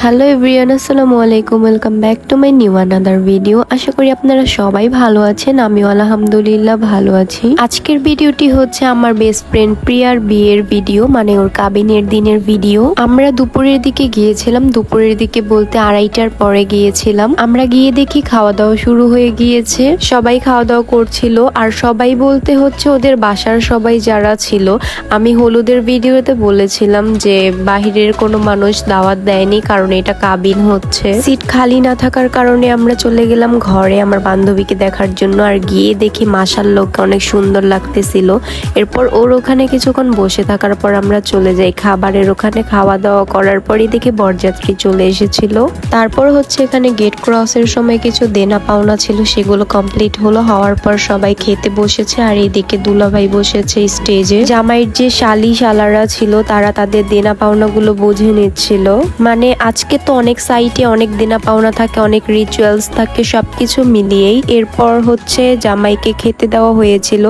Hello everyone, আসসালামু আলাইকুম। Welcome back to my new another video. আশা করি আপনারা সবাই ভালো আছেন। আমিও আলহামদুলিল্লাহ ভালো আছি। আজকের ভিডিওটি হচ্ছে আমার বেস্ট ফ্রেন্ড প্রিয়ার বিয়ের ভিডিও, মানে ওর কাবিনের দিনের ভিডিও। আমরা দুপুরের দিকে গিয়েছিলাম, দুপুরের দিকে বলতে 2:30টার পরে গিয়েছিলাম। আমরা গিয়ে দেখি খাওয়া দাওয়া শুরু হয়ে গিয়েছে, সবাই খাওয়া দাওয়া করছিল। আর সবাই বলতে হচ্ছে ওদের বাসার সবাই যারা ছিল। আমি হলুদের ভিডিওতে বলেছিলাম যে বাহিরের কোনো মানুষ দাওয়াত দেয়নি, কারণ এটা কাবিন হচ্ছে। সিট খালি না থাকার কারণে আমরা চলে গেলাম ঘরে আমার বান্ধবীকে দেখার জন্য। আর গিয়ে দেখি মাশাআল্লাহ অনেক সুন্দর লাগতেছিল। এরপর ওর ওখানে কিছুক্ষণ বসে থাকার পর আমরা চলে যাই খাবারের ওখানে। খাওয়া দাওয়া করার পরই দেখি বরযাত্রী চলে এসেছিল। তারপর হচ্ছে এখানে গেট ক্রসের সময় কিছু দেনা পাওনা ছিল, সেগুলো কমপ্লিট হলো। হওয়ার পর সবাই খেতে বসেছে। আর এইদিকে দুলাভাই বসেছে স্টেজে। জামাইয়ের যে শালারা ছিল তারা তাদের দেনা পাওনা গুলো বুঝে নিচ্ছিল। মানে আজকে তো অনেক সাইটে অনেক দেনা পাওনা থাকে, অনেক রিচুয়ালস থাকে, সবকিছু মিলিয়েই। এরপর হচ্ছে জামাইকে খেতে দেওয়া হয়েছিল।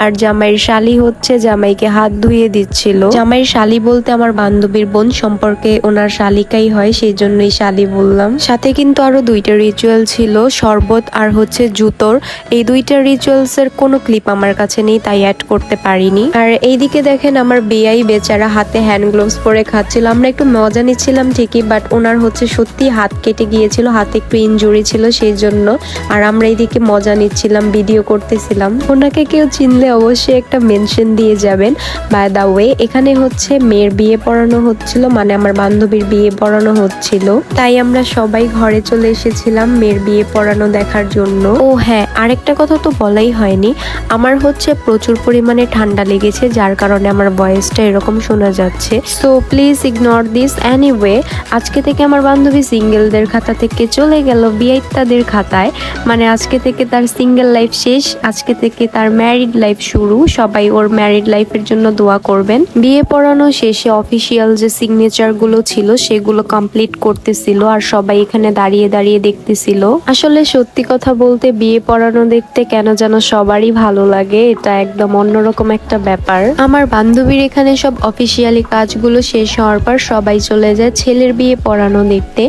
আর জামাইয়ের শালি হচ্ছে জামাইকে হাত ধুয়ে দিচ্ছিল। জামাইয়ের শালি বলতে আমার বান্ধবীর বোন সম্পর্কে ওনার শালিকাই হয়, সেই জন্যই শালি বললাম। সাথে কিন্তু আরো 2টা রিচুয়াল ছিল, শরবত আর হচ্ছে জুতোর। এই 2টা রিচুয়ালস এর কোনো ক্লিপ আমার কাছে নেই, তাই অ্যাড করতে পারিনি। আর এইদিকে দেখেন আমার বেয়াই বেচারা হাতে হ্যান্ড গ্লোভস পরে খাচ্ছিল। আমরা একটু মজা নিচ্ছিলাম ঠিকই, বাট ওনার হচ্ছে সত্যি হাত কেটে গিয়েছিল, হাতে একটু ইনজুরি ছিল সেই জন্য। আর আমরা এইদিকে মজা নিচ্ছিলাম, ভিডিও করতেছিলাম। ওনাকে কেউ চিনলে অবশ্যই একটা মেনশন দিয়ে যাবেন। বাই দা ওয়ে, এখানে হচ্ছে মেয়ের বিয়ে পড়ানো হচ্ছিল, মানে আমার বান্ধবীর বিয়ে পড়ানো হচ্ছিল। তাই আমরা সবাই ঘরে চলে এসেছিলাম মেয়ের বিয়ে পড়ানো দেখার জন্য। ও হ্যাঁ, আরেকটা কথা তো বলাই হয়নি, আমার হচ্ছে প্রচুর পরিমাণে ঠান্ডা লেগেছে, যার কারণে আমার ভয়েসটা এরকম শোনা যাচ্ছে। So please ignore this. Anyway, আজকে থেকে আমার বান্ধবী সিঙ্গেলদের খাতা থেকে চলে গেল বিয়াইত্তাদের খাতায়। মানে আজকে থেকে তার সিঙ্গেল লাইফ শেষ, আজকে থেকে তার ম্যারিড লাইফ শুরু। সবাই ওর ম্যারিড লাইফের জন্য দোয়া করবেন। বিয়ে পড়ানো শেষে অফিসিয়াল যে সিগনেচার গুলো ছিল সেগুলো কমপ্লিট করতেছিল, আর সবাই এখানে দাঁড়িয়ে দাঁড়িয়ে দেখতেছিল। আসলে সত্যি কথা বলতে বিয়ে পড়ানো দেখতে কেন যেন সবারই ভালো লাগে, এটা একদম অন্যরকম একটা ব্যাপার। আমার বান্ধবীর এখানে সব অফিসিয়ালি কাজগুলো শেষ হওয়ার পর সবাই চলে যায় ছেলের বিয়ে পড়ানো দেখতে।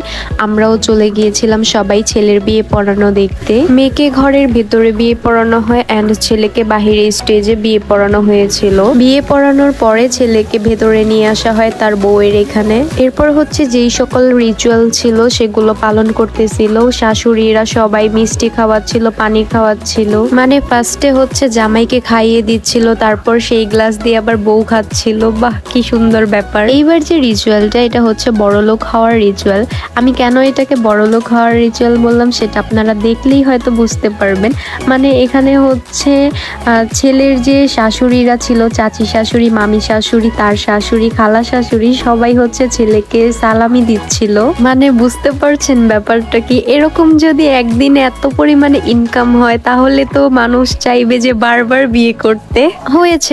আমরাও চলে গিয়েছিলাম সবাই ছেলের বিয়ে পড়ানো দেখতে। মেয়েকে ঘরের ভেতরে বিয়ে পড়ানো হয় অ্যান্ড ছেলেকে বাহিরে স্টেজে বিয়ে পড়ানো হয়েছিল। বিয়ে পড়ানোর পরে ছেলেকে ভেতরে নিয়ে আসা হয় তার বউয়ের এখানে। এরপর হচ্ছে যেই সকল রিচুয়াল ছিল সেগুলো পালন করতেছিল। শাশুড়িরা সবাই মিষ্টি খাওয়াচ্ছিল, পানি খাওয়াচ্ছিল। মানে ফার্স্টে হচ্ছে জামাইকে খাইয়ে দিচ্ছিল, তারপর সেই গ্লাস দিয়ে আবার বউ খাচ্ছিল। বাহ, কি সুন্দর ব্যাপার। এইবার যে রিচুয়ালটা, এটা হচ্ছে বড়লোক হওয়ার রিচুয়াল। আমি কেন এটাকে বড়লোক হওয়ার রিচুয়াল বললাম সেটা আপনারা দেখলেই হয়তো বুঝতে পারবেন। মানে এখানে হচ্ছে ছেলের যে শাশুড়িরা ছিল, চাচি শাশুড়ি, মামি শাশুড়ি, তার শাশুড়ি, খালা শাশুড়ি, সবাই হচ্ছে ছেলেকে সালামি দিচ্ছিল। মানে বুঝতে পারছেন ব্যাপারটা কি? এরকম যদি একদিনে এত পরিমাণে ইনকাম হয় তাহলে তো মানুষ চাইবে যে বারবার বিয়ে করতে। হয়েছে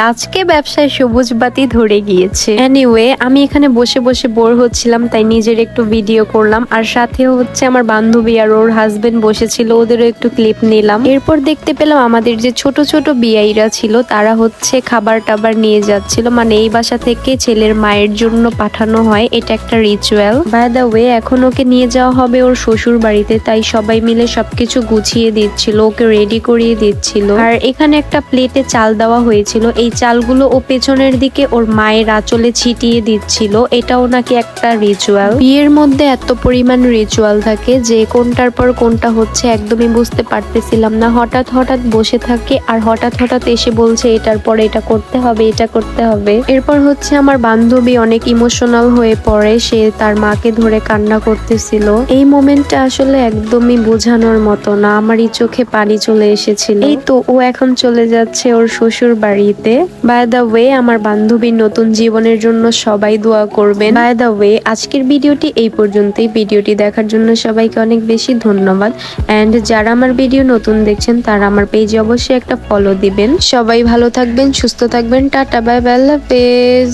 আজকে ব্যবসায় সবুজ বাতি ধরে গিয়েছে। এনিওয়ে, আমি এখানে বসে বসে বোর হচ্ছিলাম, তাই নিজের একটু ভিডিও করলাম। আর সাথে হচ্ছে আমার বান্ধবী আর ওর হাজবেন্ড বসেছিল, ওদেরও একটু ক্লিপ নিলাম। এরপর দেখতে পেলাম আমাদের যে ছোট ছোট বিয়াইরা ছিল তারা হচ্ছে খাবার টাবার নিয়ে যাচ্ছিল। মানে এই বাসা থেকে ছেলের মায়ের জন্য পাঠানো হয়, এটা একটা রিচুয়াল। বাই দ্য ওয়ে, এখন ওকে নিয়ে যাওয়া হবে ওর শ্বশুর বাড়িতে, তাই সবাই মিলে সবকিছু গুছিয়ে দিচ্ছিল, ওকে রেডি করিয়ে দিচ্ছিল। আর এখানে একটা প্লেটে চাল দেওয়া হয়েছিল, এই চালগুলো ও পেছনের দিকে ওর মায়ের আঁচলে ছিটিয়ে দিচ্ছিল। এটাও নাকি একটা রিচুয়াল। বিয়ের মধ্যে এত পরিমাণ রিচুয়াল থাকে যে কোনটার পর কোনটা হচ্ছে একদমই বুঝতে পারতেছিলাম না। হঠাৎ হঠাৎ বসে থাকে আর হঠাৎ হঠাৎ এসে বলছে এটার পরে এটা করতে হবে, এটা করতে হবে। এরপর হচ্ছে আমার বান্ধবী অনেক ইমোশনাল হয়ে পড়ে, সে তার মাকে ধরে কান্না করতেছিল। এই মোমেন্টটা আসলে একদমই বোঝানোর মতো না, আমারই চোখে পানি চলে এসেছিল। এই তো ও এখন চলে যাচ্ছে ওর শ্বশুর বাড়িতে। বাই দ্য ওয়ে, আমার বান্ধবীর নতুন জীবনের জন্য সবাই দোয়া করবেন। বাই দ্য ওয়ে, আজকের ভিডিওটি এই পর্যন্তই। ভিডিওটি দেখার জন্য সবাইকে অনেক বেশি ধন্যবাদ। এন্ড যারা আমার ভিডিও নতুন দেখছেন তারা আমার পেজে অবশ্যই একটা ফলো দিবেন। সবাই ভালো থাকবেন, সুস্থ থাকবেন। টাটা, বাই বাই, আল্লাহ হাফেজ।